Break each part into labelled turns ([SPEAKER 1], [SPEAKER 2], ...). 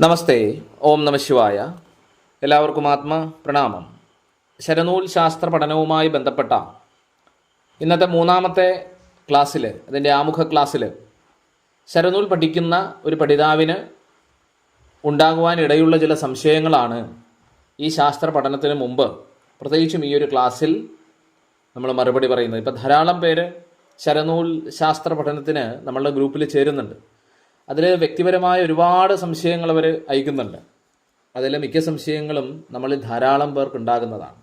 [SPEAKER 1] നമസ്തേ. ഓം നമ ശിവായ. എല്ലാവർക്കും പ്രണാമം. ശരനൂൽ ശാസ്ത്ര പഠനവുമായി ബന്ധപ്പെട്ട ഇന്നത്തെ മൂന്നാമത്തെ ക്ലാസ്സിൽ, അതിൻ്റെ ആമുഖ ക്ലാസ്സിൽ, ശരനൂൽ പഠിക്കുന്ന ഒരു പഠിതാവിന് ഉണ്ടാകുവാനിടയുള്ള ചില സംശയങ്ങളാണ് ഈ ശാസ്ത്ര പഠനത്തിന് മുമ്പ്, പ്രത്യേകിച്ചും ഈ ഒരു ക്ലാസ്സിൽ നമ്മൾ മറുപടി പറയുന്നത്. ഇപ്പം ധാരാളം പേര് ശരനൂൽ ശാസ്ത്ര പഠനത്തിന് നമ്മളുടെ ഗ്രൂപ്പിൽ ചേരുന്നുണ്ട്. അതിൽ വ്യക്തിപരമായ ഒരുപാട് സംശയങ്ങൾ അവർ അയക്കുന്നുണ്ട്. അതിൽ മിക്ക സംശയങ്ങളും നമ്മൾ ധാരാളം പേർക്ക് ഉണ്ടാകുന്നതാണ്.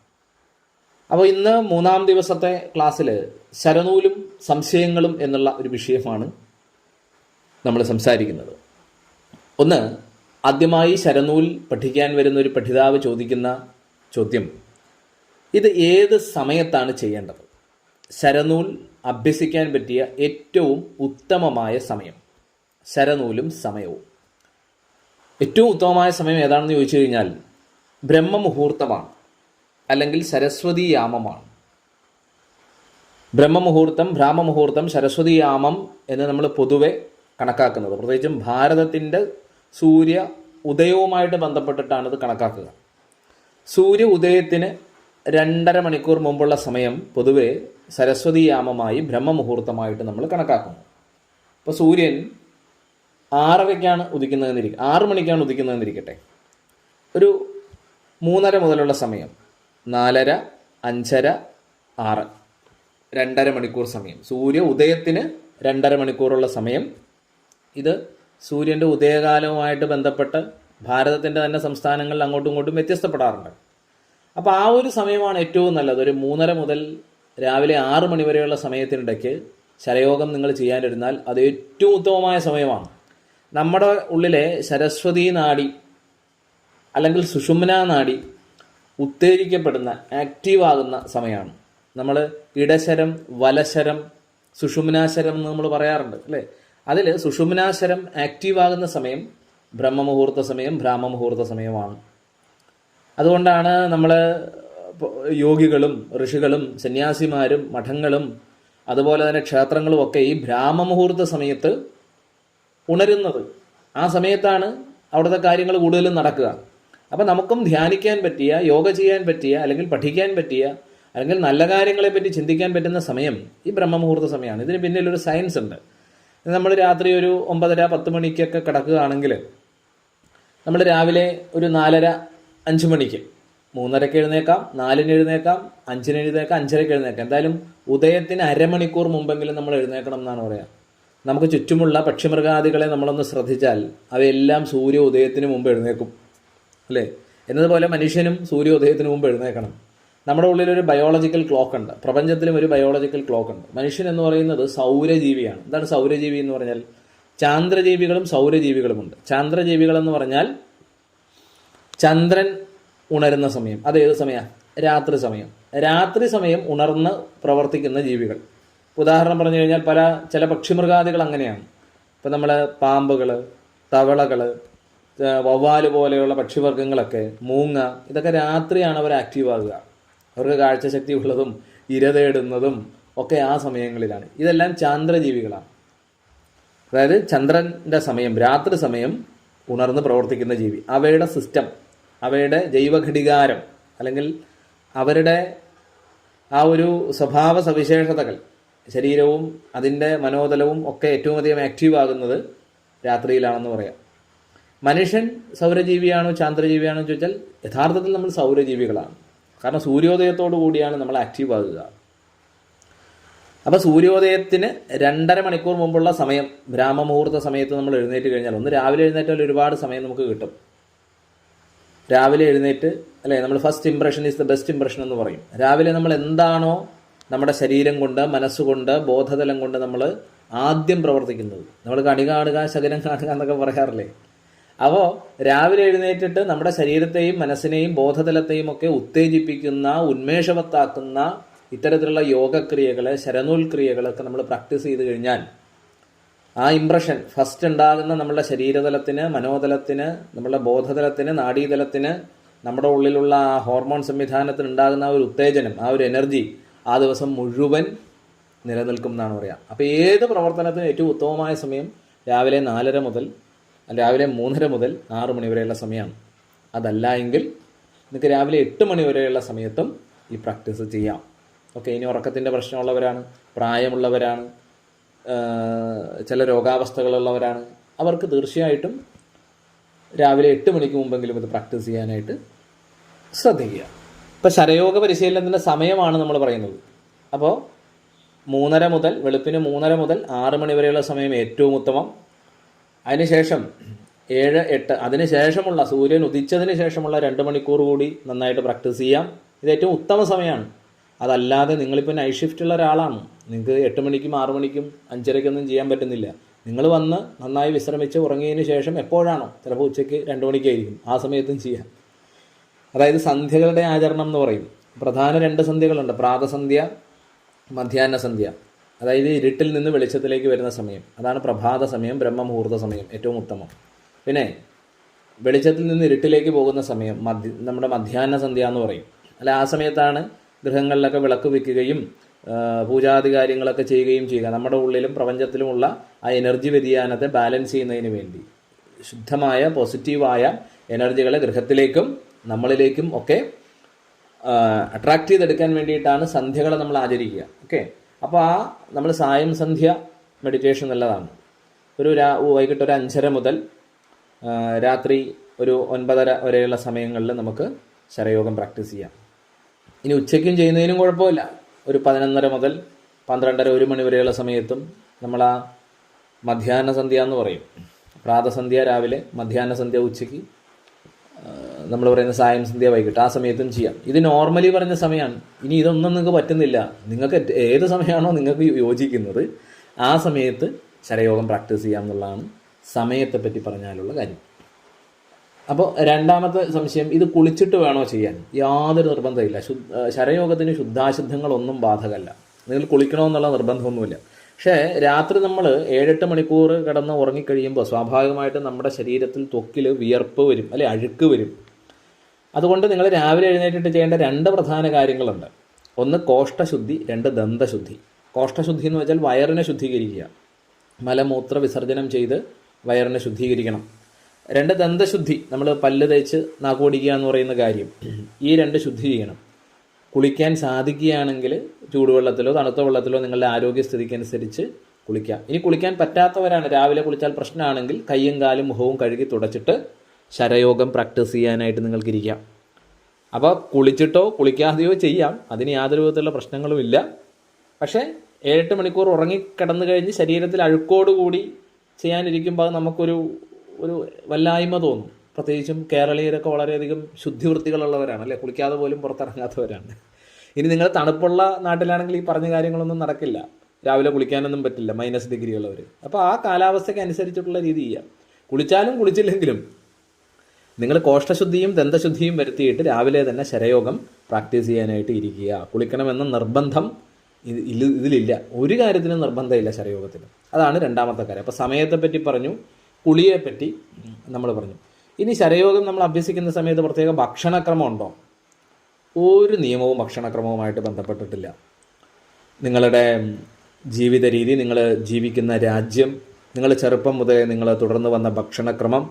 [SPEAKER 1] അപ്പോൾ ഇന്ന് മൂന്നാം ദിവസത്തെ ക്ലാസ്സിൽ ശരനൂലും സംശയങ്ങളും എന്നുള്ള ഒരു വിഷയമാണ് നമ്മൾ സംസാരിക്കുന്നത്. ഒന്ന്, ആദ്യമായി ശരനൂൽ പഠിക്കാൻ വരുന്ന ഒരു പഠിതാവ് ചോദിക്കുന്ന ചോദ്യം, ഇത് ഏത് സമയത്താണ് ചെയ്യേണ്ടത്? ശരനൂൽ അഭ്യസിക്കാൻ പറ്റിയ ഏറ്റവും ഉത്തമമായ സമയം, ശരനൂലും സമയവും. ഏറ്റവും ഉത്തമമായ സമയം ഏതാണെന്ന് ചോദിച്ചു കഴിഞ്ഞാൽ ബ്രഹ്മമുഹൂർത്തമാണ്, അല്ലെങ്കിൽ സരസ്വതി യാമമാണ്. ബ്രഹ്മമുഹൂർത്തം, ഭ്രാമമുഹൂർത്തം, സരസ്വതി യാമം എന്ന് നമ്മൾ പൊതുവെ കണക്കാക്കുന്നത്, പ്രത്യേകിച്ചും ഭാരതത്തിൻ്റെ സൂര്യ ഉദയവുമായിട്ട് ബന്ധപ്പെട്ടിട്ടാണ് ഇത് കണക്കാക്കുക. സൂര്യ ഉദയത്തിന് 2.5 മണിക്കൂർ മുമ്പുള്ള സമയം പൊതുവെ സരസ്വതി യാമമായി, ബ്രഹ്മമുഹൂർത്തമായിട്ട് നമ്മൾ കണക്കാക്കുന്നു. അപ്പോൾ സൂര്യൻ 6:30 ഉദിക്കുന്നതെന്നിരിക്കും, 6 മണിക്കാണ് ഉദിക്കുന്നതെന്നിരിക്കട്ടെ. ഒരു 3:30 മുതലുള്ള സമയം, 4:30, 5:30, 6, 2.5 മണിക്കൂർ സമയം. സൂര്യ ഉദയത്തിന് 2.5 മണിക്കൂറുള്ള സമയം. ഇത് സൂര്യൻ്റെ ഉദയകാലവുമായിട്ട് ബന്ധപ്പെട്ട് ഭാരതത്തിൻ്റെ തന്നെ സംസ്ഥാനങ്ങളിൽ അങ്ങോട്ടും ഇങ്ങോട്ടും വ്യത്യസ്തപ്പെടാറുണ്ട്. അപ്പോൾ ആ ഒരു സമയമാണ് ഏറ്റവും നല്ലത്. ഒരു 3:30 മുതൽ രാവിലെ 6 മണി വരെയുള്ള സമയത്തിനിടയ്ക്ക് ശരയോഗം നിങ്ങൾ ചെയ്യാനിരുന്നാൽ അത് ഏറ്റവും ഉത്തമമായ സമയമാണ്. നമ്മുടെ ഉള്ളിലെ സരസ്വതി നാഡി അല്ലെങ്കിൽ സുഷുമ്ന നാഡി ഉത്തേജിക്കപ്പെടുന്ന, ആക്റ്റീവാകുന്ന സമയമാണ്. നമ്മൾ ഇടശരം, വലശരം, സുഷുമ്നാശരം എന്ന് നമ്മൾ പറയാറുണ്ട് അല്ലേ? അതിൽ സുഷുമ്നാശരം ആക്റ്റീവാകുന്ന സമയം ബ്രഹ്മമുഹൂർത്ത സമയം, ഭ്രാമമുഹൂർത്ത സമയമാണ്. അതുകൊണ്ടാണ് നമ്മൾ യോഗികളും ഋഷികളും സന്യാസിമാരും മഠങ്ങളും അതുപോലെ തന്നെ ക്ഷേത്രങ്ങളും ഒക്കെ ഈ ഭ്രാമമുഹൂർത്ത സമയത്ത് ഉണരുന്നത്. ആ സമയത്താണ് അവിടുത്തെ കാര്യങ്ങൾ കൂടുതലും നടക്കുക. അപ്പം നമുക്കും ധ്യാനിക്കാൻ പറ്റിയ, യോഗ ചെയ്യാൻ പറ്റിയ, അല്ലെങ്കിൽ പഠിക്കാൻ പറ്റിയ, അല്ലെങ്കിൽ നല്ല കാര്യങ്ങളെപ്പറ്റി ചിന്തിക്കാൻ പറ്റുന്ന സമയം ഈ ബ്രഹ്മമുഹൂർത്ത സമയമാണ്. ഇതിന് പിന്നിലൊരു സയൻസ് ഉണ്ട്. നമ്മൾ രാത്രി ഒരു 9:30, 10 മണിക്കൊക്കെ കിടക്കുകയാണെങ്കിൽ നമ്മൾ രാവിലെ ഒരു 4:30, 5 മണിക്ക്, 3:30 എഴുന്നേക്കാം, 4 എഴുന്നേക്കാം, 5 എഴുന്നേക്കാം, 5:30 എഴുന്നേക്കാം. എന്തായാലും ഉദയത്തിന് അരമണിക്കൂർ മുമ്പെങ്കിലും നമ്മൾ എഴുന്നേക്കണം എന്നാണ് പറയുക. നമുക്ക് ചുറ്റുമുള്ള പക്ഷിമൃഗാദികളെ നമ്മളൊന്ന് ശ്രദ്ധിച്ചാൽ അവയെല്ലാം സൂര്യ ഉദയത്തിന് മുമ്പ് എഴുന്നേക്കും അല്ലേ? എന്നതുപോലെ മനുഷ്യനും സൂര്യ ഉദയത്തിന് മുമ്പ് എഴുന്നേക്കണം. നമ്മുടെ ഉള്ളിലൊരു ബയോളജിക്കൽ ക്ലോക്ക് ഉണ്ട്, പ്രപഞ്ചത്തിലും ഒരു ബയോളജിക്കൽ ക്ലോക്ക് ഉണ്ട്. മനുഷ്യൻ എന്ന് പറയുന്നത് സൗരജീവിയാണ്. എന്താണ് സൗരജീവി എന്ന് പറഞ്ഞാൽ? ചാന്ദ്രജീവികളും സൗരജീവികളുമുണ്ട്. ചാന്ദ്രജീവികൾ എന്ന് പറഞ്ഞാൽ ചന്ദ്രൻ ഉണരുന്ന സമയം. അത് ഏത് സമയമാണ്? രാത്രി സമയം. രാത്രി സമയം ഉണർന്ന് പ്രവർത്തിക്കുന്ന ജീവികൾ. ഉദാഹരണം പറഞ്ഞു കഴിഞ്ഞാൽ ചില പക്ഷിമൃഗാദികൾ അങ്ങനെയാണ്. ഇപ്പം നമ്മൾ പാമ്പുകൾ, തവളകൾ, വവ്വാല് പോലെയുള്ള പക്ഷിവർഗ്ഗങ്ങളൊക്കെ, മൂങ്ങ, ഇതൊക്കെ രാത്രിയാണ് അവർ ആക്റ്റീവ് ആകുക. അവർക്ക് കാഴ്ചശക്തി ഉള്ളതും ഇരതേടുന്നതും ഒക്കെ ആ സമയങ്ങളിലാണ്. ഇതെല്ലാം ചാന്ദ്രജീവികളാണ്. അതായത് ചന്ദ്രൻ്റെ സമയം, രാത്രി സമയം ഉണർന്ന് പ്രവർത്തിക്കുന്ന ജീവി. അവയുടെ സിസ്റ്റം, അവയുടെ ജൈവഘടികാരം, അല്ലെങ്കിൽ അവരുടെ ആ ഒരു സ്വഭാവ സവിശേഷതകൾ, ശരീരവും അതിൻ്റെ മനോതലവും ഒക്കെ ഏറ്റവും അധികം ആക്റ്റീവ് ആകുന്നത് രാത്രിയിലാണെന്ന് പറയാം. മനുഷ്യൻ സൗരജീവിയാണോ ചാന്ദ്രജീവിയാണോ എന്ന് ചോദിച്ചാൽ യഥാർത്ഥത്തിൽ നമ്മൾ സൗരജീവികളാണ്. കാരണം സൂര്യോദയത്തോടു കൂടിയാണ് നമ്മൾ ആക്റ്റീവ് ആകുക. അപ്പോൾ സൂര്യോദയത്തിന് 2.5 മണിക്കൂർ മുമ്പുള്ള സമയം, ബ്രാഹ്മമുഹൂർത്ത സമയത്ത് നമ്മൾ എഴുന്നേറ്റ് കഴിഞ്ഞാൽ, ഒന്ന് രാവിലെ എഴുന്നേറ്റാൽ ഒരുപാട് സമയം നമുക്ക് കിട്ടും. രാവിലെ എഴുന്നേറ്റ് അല്ലേ, നമ്മൾ first impression is the best impression എന്ന് പറയും. രാവിലെ നമ്മൾ എന്താണോ നമ്മുടെ ശരീരം കൊണ്ട്, മനസ്സുകൊണ്ട്, ബോധതലം കൊണ്ട് നമ്മൾ ആദ്യം പ്രവർത്തിക്കുന്നത്, നമ്മൾ കണി കാണുക, ശകലം കാണുക എന്നൊക്കെ പറയാറില്ലേ? അപ്പോൾ രാവിലെ എഴുന്നേറ്റിട്ട് നമ്മുടെ ശരീരത്തെയും മനസ്സിനെയും ബോധതലത്തെയും ഒക്കെ ഉത്തേജിപ്പിക്കുന്ന, ഉന്മേഷവത്താക്കുന്ന ഇത്തരത്തിലുള്ള യോഗക്രിയകൾ, ശരനൂൽ ക്രിയകളൊക്കെ നമ്മൾ പ്രാക്ടീസ് ചെയ്ത് കഴിഞ്ഞാൽ ആ ഇംപ്രഷൻ ഫസ്റ്റ് ഉണ്ടാകുന്ന നമ്മുടെ ശരീരതലത്തിന്, മനോതലത്തിന്, നമ്മുടെ ബോധതലത്തിന്, നാഡീതലത്തിന്, നമ്മുടെ ഉള്ളിലുള്ള ആ ഹോർമോൺ സംവിധാനത്തിന് ഉണ്ടാകുന്ന ആ ഒരു ഉത്തേജനം, ആ ഒരു എനർജി ആ ദിവസം മുഴുവൻ നിലനിൽക്കും എന്നാണ് പറയുക. അപ്പോൾ ഏത് പ്രവർത്തനത്തിനും ഏറ്റവും ഉത്തമമായ സമയം രാവിലെ 4:30 മുതൽ രാവിലെ 3:30 മുതൽ 6 മണി വരെയുള്ള സമയമാണ്. അതല്ല എങ്കിൽ നിങ്ങൾക്ക് രാവിലെ 8 മണി വരെയുള്ള സമയത്തും ഈ പ്രാക്ടീസ് ചെയ്യാം. ഓക്കെ. ഇനി ഉറക്കത്തിൻ്റെ പ്രശ്നമുള്ളവരാണ്, പ്രായമുള്ളവരാണ്, ചില രോഗാവസ്ഥകളുള്ളവരാണ്, അവർക്ക് തീർച്ചയായിട്ടും രാവിലെ 8 മണിക്ക് മുമ്പെങ്കിലും ഇത് പ്രാക്ടീസ് ചെയ്യാനായിട്ട് ശ്രദ്ധിക്കുക. ഇപ്പോൾ ശരയോഗ പരിശീലനത്തിൻ്റെ സമയമാണ് നമ്മൾ പറയുന്നത്. അപ്പോൾ 3:30 മുതൽ വെളുപ്പിന് 3:30 മുതൽ 6 മണി വരെയുള്ള സമയം ഏറ്റവും ഉത്തമം. അതിനുശേഷം 7, 8 അതിനുശേഷമുള്ള സൂര്യൻ ഉദിച്ചതിന് ശേഷമുള്ള 2 മണിക്കൂർ കൂടി നന്നായിട്ട് പ്രാക്ടീസ് ചെയ്യാം. ഇത് ഏറ്റവും ഉത്തമ സമയമാണ്. അതല്ലാതെ നിങ്ങളിപ്പോൾ നൈറ്റ് ഷിഫ്റ്റുള്ള ഒരാളാണ്, നിങ്ങൾക്ക് 8 മണിക്കും 6 മണിക്കും 5:30ക്കൊന്നും ചെയ്യാൻ പറ്റുന്നില്ല. നിങ്ങൾ വന്ന് നന്നായി വിശ്രമിച്ച് ഉറങ്ങിയതിന് ശേഷം എപ്പോഴാണോ, ചിലപ്പോൾ ഉച്ചയ്ക്ക് 2 മണിക്കായിരിക്കും, ആ സമയത്തും ചെയ്യാം. അതായത് സന്ധ്യകളുടെ ആചരണം എന്ന് പറയും. പ്രധാന 2 സന്ധ്യകളുണ്ട്, പ്രാതസന്ധ്യ, മധ്യാഹ്ന സന്ധ്യ. അതായത് ഇരുട്ടിൽ നിന്ന് വെളിച്ചത്തിലേക്ക് വരുന്ന സമയം, അതാണ് പ്രഭാത സമയം, ബ്രഹ്മമുഹൂർത്ത സമയം, ഏറ്റവും ഉത്തമം. പിന്നെ വെളിച്ചത്തിൽ നിന്ന് ഇരുട്ടിലേക്ക് പോകുന്ന സമയം നമ്മുടെ മധ്യാഹ്ന സന്ധ്യ എന്ന് പറയും. അല്ല, ആ സമയത്താണ് ഗൃഹങ്ങളിലൊക്കെ വിളക്ക് വയ്ക്കുകയും പൂജാതി കാര്യങ്ങളൊക്കെ ചെയ്യുകയും ചെയ്യുക. നമ്മുടെ ഉള്ളിലും പ്രപഞ്ചത്തിലുമുള്ള ആ എനർജി വ്യതിയാനത്തെ ബാലൻസ് ചെയ്യുന്നതിന് വേണ്ടി ശുദ്ധമായ പോസിറ്റീവായ എനർജികളെ ഗൃഹത്തിലേക്കും നമ്മളിലേക്കും ഒക്കെ അട്രാക്റ്റ് ചെയ്തെടുക്കാൻ വേണ്ടിയിട്ടാണ് സന്ധ്യകളെ നമ്മൾ ആചരിക്കുക. ഓക്കെ. അപ്പോൾ നമ്മൾ സായം സന്ധ്യ മെഡിറ്റേഷൻ നല്ലതാണ്. വൈകിട്ട് ഒരു 5:30 മുതൽ രാത്രി ഒരു 9:30 വരെയുള്ള സമയങ്ങളിൽ നമുക്ക് ശരയോഗം പ്രാക്ടീസ് ചെയ്യാം. ഇനി ഉച്ചയ്ക്കും ചെയ്യുന്നതിനും കുഴപ്പമില്ല. ഒരു 11:30 മുതൽ 12:30 1 മണി വരെയുള്ള സമയത്തും നമ്മൾ ആ മധ്യാഹ്ന സന്ധ്യ എന്ന് പറയും. പ്രാതസന്ധ്യ രാവിലെ, മധ്യാഹ്ന സന്ധ്യ ഉച്ചയ്ക്ക്, നമ്മൾ പറയുന്ന സായം സന്ധ്യ വൈകിട്ട്, ആ സമയത്തും ചെയ്യാം. ഇത് നോർമലി പറഞ്ഞ സമയമാണ്. ഇനി ഇതൊന്നും നിങ്ങൾക്ക് പറ്റുന്നില്ല, നിങ്ങൾക്ക് ഏത് സമയമാണോ നിങ്ങൾക്ക് യോജിക്കുന്നത് ആ സമയത്ത് ശരയോഗം പ്രാക്ടീസ് ചെയ്യാം എന്നുള്ളതാണ് സമയത്തെപ്പറ്റി പറഞ്ഞാലുള്ള കാര്യം. അപ്പോൾ രണ്ടാമത്തെ സംശയം, ഇത് കുളിച്ചിട്ട് വേണോ ചെയ്യാൻ? യാതൊരു നിർബന്ധമില്ല. ശരയോഗത്തിന് ശുദ്ധാശുദ്ധങ്ങളൊന്നും ബാധകമല്ല. നിങ്ങൾ കുളിക്കണമെന്നുള്ള നിർബന്ധമൊന്നുമില്ല. പക്ഷേ രാത്രി നമ്മൾ 7-8 മണിക്കൂർ കിടന്ന് ഉറങ്ങിക്കഴിയുമ്പോൾ സ്വാഭാവികമായിട്ടും നമ്മുടെ ശരീരത്തിൽ ത്വക്കിൽ വിയർപ്പ് വരും, അല്ലെ, അഴുക്ക് വരും. അതുകൊണ്ട് നിങ്ങൾ രാവിലെ എഴുന്നേറ്റിട്ട് ചെയ്യേണ്ട 2 പ്രധാന കാര്യങ്ങളുണ്ട്. ഒന്ന് കോഷ്ഠശുദ്ധി, 2 ദന്തശുദ്ധി. കോഷ്ഠശുദ്ധി എന്ന് വെച്ചാൽ വയറിനെ ശുദ്ധീകരിക്കുക, മലമൂത്ര വിസർജനം ചെയ്ത് വയറിനെ ശുദ്ധീകരിക്കണം. 2 ദന്തശുദ്ധി, നമ്മൾ പല്ല് തേച്ച് നാക്കുപിടിക്കുക എന്ന് പറയുന്ന കാര്യം. ഈ 2 ശുദ്ധി ചെയ്യണം. കുളിക്കാൻ സാധിക്കുകയാണെങ്കിൽ ചൂടുവെള്ളത്തിലോ തണുത്ത വെള്ളത്തിലോ നിങ്ങളുടെ ആരോഗ്യസ്ഥിതിക്ക് അനുസരിച്ച് കുളിക്കാം. ഇനി കുളിക്കാൻ പറ്റാത്തവരാണ്, രാവിലെ കുളിച്ചാൽ പ്രശ്നമാണെങ്കിൽ കയ്യും കാലും മുഖവും കഴുകി തുടച്ചിട്ട് ശരയോഗം പ്രാക്ടീസ് ചെയ്യാനായിട്ട് നിങ്ങൾക്കിരിക്കാം. അപ്പോൾ കുളിച്ചിട്ടോ കുളിക്കാതെയോ ചെയ്യാം, അതിന് യാതൊരു വിധത്തിലുള്ള പ്രശ്നങ്ങളുമില്ല. പക്ഷേ 7-8 മണിക്കൂർ ഉറങ്ങിക്കിടന്നു കഴിഞ്ഞ് ശരീരത്തിൽ അഴുക്കോടുകൂടി ചെയ്യാനിരിക്കുമ്പോൾ നമുക്കൊരു വല്ലായ്മ തോന്നും. പ്രത്യേകിച്ചും കേരളീയരൊക്കെ വളരെയധികം ശുദ്ധിവൃത്തികളുള്ളവരാണ്, അല്ലേ, കുളിക്കാതെ പോലും പുറത്തിറങ്ങാത്തവരാണ്. ഇനി നിങ്ങൾ തണുപ്പുള്ള നാട്ടിലാണെങ്കിൽ ഈ പറഞ്ഞ കാര്യങ്ങളൊന്നും നടക്കില്ല. രാവിലെ കുളിക്കാനൊന്നും പറ്റില്ല, -ഡിഗ്രി ഉള്ളവർ. അപ്പോൾ ആ കാലാവസ്ഥയ്ക്ക് അനുസരിച്ചിട്ടുള്ള രീതി ചെയ്യാം. കുളിച്ചാലും കുളിച്ചില്ലെങ്കിലും നിങ്ങൾ കോഷ്ഠശുദ്ധിയും ദന്തശുദ്ധിയും വരുത്തിയിട്ട് രാവിലെ തന്നെ ശരയോഗം പ്രാക്ടീസ് ചെയ്യാനായിട്ട് ഇരിക്കുക. കുളിക്കണമെന്ന നിർബന്ധം ഇതിലില്ല, ഒരു കാര്യത്തിനും നിർബന്ധമില്ല ശരയോഗത്തിന്. അതാണ് രണ്ടാമത്തെ കാര്യം. അപ്പോൾ സമയത്തെപ്പറ്റി പറഞ്ഞു, കുളിയെപ്പറ്റി നമ്മൾ പറഞ്ഞു. ഇനി ശരയോഗം നമ്മൾ അഭ്യസിക്കുന്ന സമയത്ത് പ്രത്യേക ഭക്ഷണക്രമം ഉണ്ടോ? ഒരു നിയമവും ഭക്ഷണക്രമവുമായിട്ട് ബന്ധപ്പെട്ടിട്ടില്ല. നിങ്ങളുടെ ജീവിത രീതി, നിങ്ങൾ ജീവിക്കുന്ന രാജ്യം, നിങ്ങൾ ചെറുപ്പം മുതലേ നിങ്ങൾ തുടർന്ന് വന്ന ഭക്ഷണക്രമം,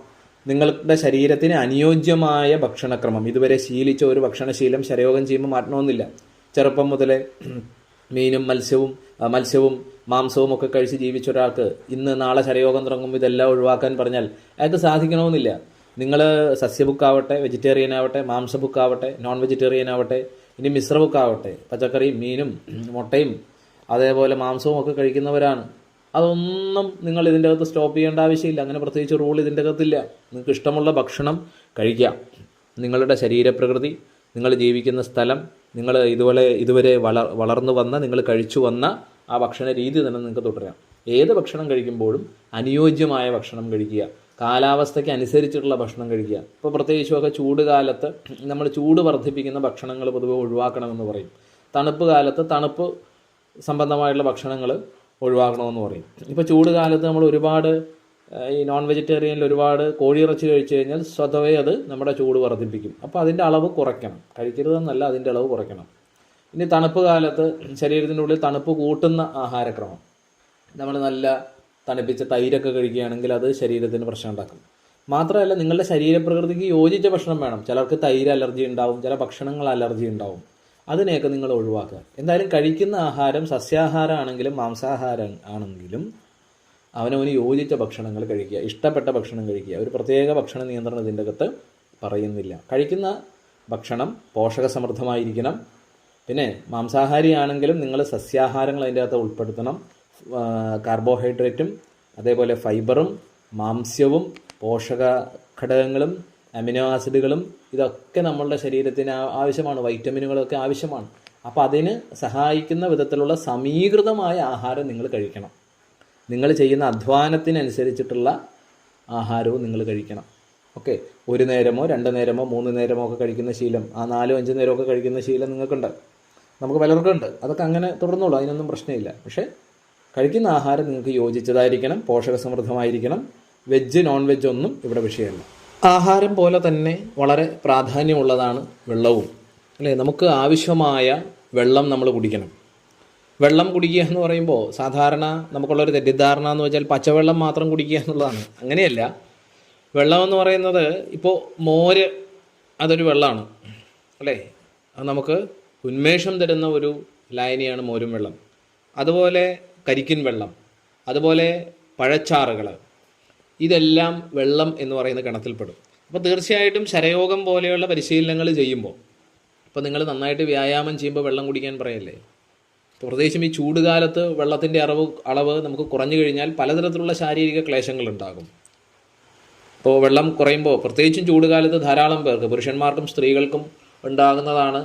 [SPEAKER 1] നിങ്ങളുടെ ശരീരത്തിന് അനുയോജ്യമായ ഭക്ഷണക്രമം, ഇതുവരെ ശീലിച്ച ഒരു ഭക്ഷണശീലം ശരയോഗം ചെയ്യുമ്പോൾ മാറ്റണമെന്നില്ല. ചെറുപ്പം മുതലേ മീനും മത്സ്യവും മാംസവും ഒക്കെ കഴിച്ച് ജീവിച്ച ഒരാൾക്ക് ഇന്ന് നാളെ ശരയോഗം തുടങ്ങുമ്പോൾ ഇതെല്ലാം ഒഴിവാക്കാൻ പറഞ്ഞാൽ അയാൾക്ക് സാധിക്കണമെന്നില്ല. നിങ്ങൾ സസ്യബുക്കാവട്ടെ, വെജിറ്റേറിയൻ ആവട്ടെ, മാംസബുക്കാവട്ടെ, നോൺ വെജിറ്റേറിയൻ ആവട്ടെ, ഇനി മിശ്ര ബുക്കാവട്ടെ, പച്ചക്കറിയും മീനും മുട്ടയും അതേപോലെ മാംസവും ഒക്കെ കഴിക്കുന്നവരാണ്. അതൊന്നും നിങ്ങൾ ഇതിൻ്റെ അകത്ത് സ്റ്റോപ്പ് ചെയ്യേണ്ട ആവശ്യമില്ല. അങ്ങനെ പ്രത്യേകിച്ച് റൂൾ ഇതിൻ്റെ അകത്തില്ല. നിങ്ങൾക്ക് ഇഷ്ടമുള്ള ഭക്ഷണം കഴിക്കാം. നിങ്ങളുടെ ശരീരപ്രകൃതി, നിങ്ങൾ ജീവിക്കുന്ന സ്ഥലം, നിങ്ങൾ ഇതുവരെ വളർന്നു വന്ന, നിങ്ങൾ കഴിച്ചു വന്ന ആ ഭക്ഷണ രീതി തന്നെ നിങ്ങൾക്ക് തുടരാം. ഏത് ഭക്ഷണം കഴിക്കുമ്പോഴും അനുയോജ്യമായ ഭക്ഷണം കഴിക്കുക, കാലാവസ്ഥയ്ക്ക് അനുസരിച്ചിട്ടുള്ള ഭക്ഷണം കഴിക്കുക. ഇപ്പോൾ പ്രത്യേകിച്ചുമൊക്കെ ചൂട് കാലത്ത് നമ്മൾ ചൂട് വർദ്ധിപ്പിക്കുന്ന ഭക്ഷണങ്ങൾ പൊതുവെ ഒഴിവാക്കണമെന്ന് പറയും. തണുപ്പ് കാലത്ത് തണുപ്പ് സംബന്ധമായിട്ടുള്ള ഭക്ഷണങ്ങൾ ഒഴിവാക്കണമെന്ന് പറയും. ഇപ്പോൾ ചൂട് കാലത്ത് നമ്മൾ ഒരുപാട് ഈ നോൺ വെജിറ്റേറിയനിൽ ഒരുപാട് കോഴിയിറച്ചി കഴിച്ചു കഴിഞ്ഞാൽ സ്വതവേ അത് നമ്മുടെ ചൂട് വർദ്ധിപ്പിക്കും. അപ്പോൾ അതിൻ്റെ അളവ് കുറയ്ക്കണം. കഴിക്കരുതെന്നല്ല, അതിൻ്റെ അളവ് കുറയ്ക്കണം. ഇനി തണുപ്പ് കാലത്ത് ശരീരത്തിൻ്റെ ഉള്ളിൽ തണുപ്പ് കൂട്ടുന്ന ആഹാരക്രമം, നമ്മൾ നല്ല തണുപ്പിച്ച തൈരൊക്കെ കഴിക്കുകയാണെങ്കിൽ അത് ശരീരത്തിന് പ്രശ്നം ഉണ്ടാക്കും. മാത്രമല്ല, നിങ്ങളുടെ ശരീരപ്രകൃതിക്ക് യോജിച്ച ഭക്ഷണം വേണം. ചിലർക്ക് തൈര് അലർജി ഉണ്ടാവും, ചില ഭക്ഷണങ്ങൾ അലർജി ഉണ്ടാവും. അതിനെയൊക്കെ നിങ്ങൾ ഒഴിവാക്കുക. എന്തായാലും കഴിക്കുന്ന ആഹാരം സസ്യാഹാരമാണെങ്കിലും മാംസാഹാരം ആണെങ്കിലും അവനവന് യോജിച്ച ഭക്ഷണങ്ങൾ കഴിക്കുക, ഇഷ്ടപ്പെട്ട ഭക്ഷണം കഴിക്കുക. ഒരു പ്രത്യേക ഭക്ഷണ നിയന്ത്രണം ഇതിൻ്റെ അകത്ത് പറയുന്നില്ല. കഴിക്കുന്ന ഭക്ഷണം പോഷകസമൃദ്ധമായിരിക്കണം. പിന്നെ മാംസാഹാരിയാണെങ്കിലും നിങ്ങൾ സസ്യാഹാരങ്ങൾ അതിൻ്റെ അകത്ത് ഉൾപ്പെടുത്തണം. കാർബോഹൈഡ്രേറ്റും അതേപോലെ ഫൈബറും മാംസ്യവും പോഷക ഘടകങ്ങളും അമിനോ ആസിഡുകളും ഇതൊക്കെ നമ്മളുടെ ശരീരത്തിന് ആവശ്യമാണ്. വൈറ്റമിനുകളൊക്കെ ആവശ്യമാണ്. അപ്പോൾ അതിന് സഹായിക്കുന്ന വിധത്തിലുള്ള സമീകൃതമായ ആഹാരം നിങ്ങൾ കഴിക്കണം. നിങ്ങൾ ചെയ്യുന്ന അധ്വാനത്തിനനുസരിച്ചിട്ടുള്ള ആഹാരവും നിങ്ങൾ കഴിക്കണം. ഓക്കെ, 1 നേരമോ 2 നേരമോ 3 നേരമോ ഒക്കെ കഴിക്കുന്ന ശീലം, 4-5 നേരമൊക്കെ കഴിക്കുന്ന ശീലം നിങ്ങൾക്കുണ്ട്, നമുക്ക് പലർക്കും ഉണ്ട്. അതൊക്കെ അങ്ങനെ തുടർന്നോളൂ, അതിനൊന്നും പ്രശ്നമില്ല. പക്ഷേ കഴിക്കുന്ന ആഹാരം നിങ്ങൾക്ക് യോജിച്ചതായിരിക്കണം, പോഷകസമൃദ്ധമായിരിക്കണം. വെജ് നോൺ വെജ് ഒന്നും ഇവിടെ വിഷയമല്ല. ആഹാരം പോലെ തന്നെ വളരെ പ്രാധാന്യമുള്ളതാണ് വെള്ളവും, അല്ലേ? നമുക്ക് ആവശ്യമായ വെള്ളം നമ്മൾ കുടിക്കണം. വെള്ളം കുടിക്കുക എന്ന് പറയുമ്പോൾ സാധാരണ നമുക്കുള്ളൊരു തെറ്റിദ്ധാരണ എന്ന് വെച്ചാൽ പച്ചവെള്ളം മാത്രം കുടിക്കുക എന്നുള്ളതാണ്. അങ്ങനെയല്ല. വെള്ളം എന്ന് പറയുന്നത് ഇപ്പോൾ മോര് അതൊരു വെള്ളമാണ്, അല്ലേ? അത് നമുക്ക് ഉന്മേഷം തരുന്ന ഒരു ലായനിയാണ് മോരും വെള്ളം. അതുപോലെ കരിക്കിൻ വെള്ളം, അതുപോലെ പഴച്ചാറുകൾ, ഇതെല്ലാം വെള്ളം എന്ന് പറയുന്ന ഗണത്തിൽപ്പെടും. അപ്പോൾ തീർച്ചയായിട്ടും ശരയോഗം പോലെയുള്ള പരിശീലനങ്ങൾ ചെയ്യുമ്പോൾ, ഇപ്പോൾ നിങ്ങൾ നന്നായിട്ട് വ്യായാമം ചെയ്യുമ്പോൾ വെള്ളം കുടിക്കാൻ പറയല്ലേ? പ്രത്യേകിച്ചും ഈ ചൂടുകാലത്ത് വെള്ളത്തിൻ്റെ അളവ് നമുക്ക് കുറഞ്ഞു കഴിഞ്ഞാൽ പലതരത്തിലുള്ള ശാരീരിക ക്ലേശങ്ങളുണ്ടാകും. ഇപ്പോൾ വെള്ളം കുറയുമ്പോൾ, പ്രത്യേകിച്ചും ചൂടുകാലത്ത് ധാരാളം പേർക്ക്, പുരുഷന്മാർക്കും സ്ത്രീകൾക്കും ഉണ്ടാകുന്നതാണ്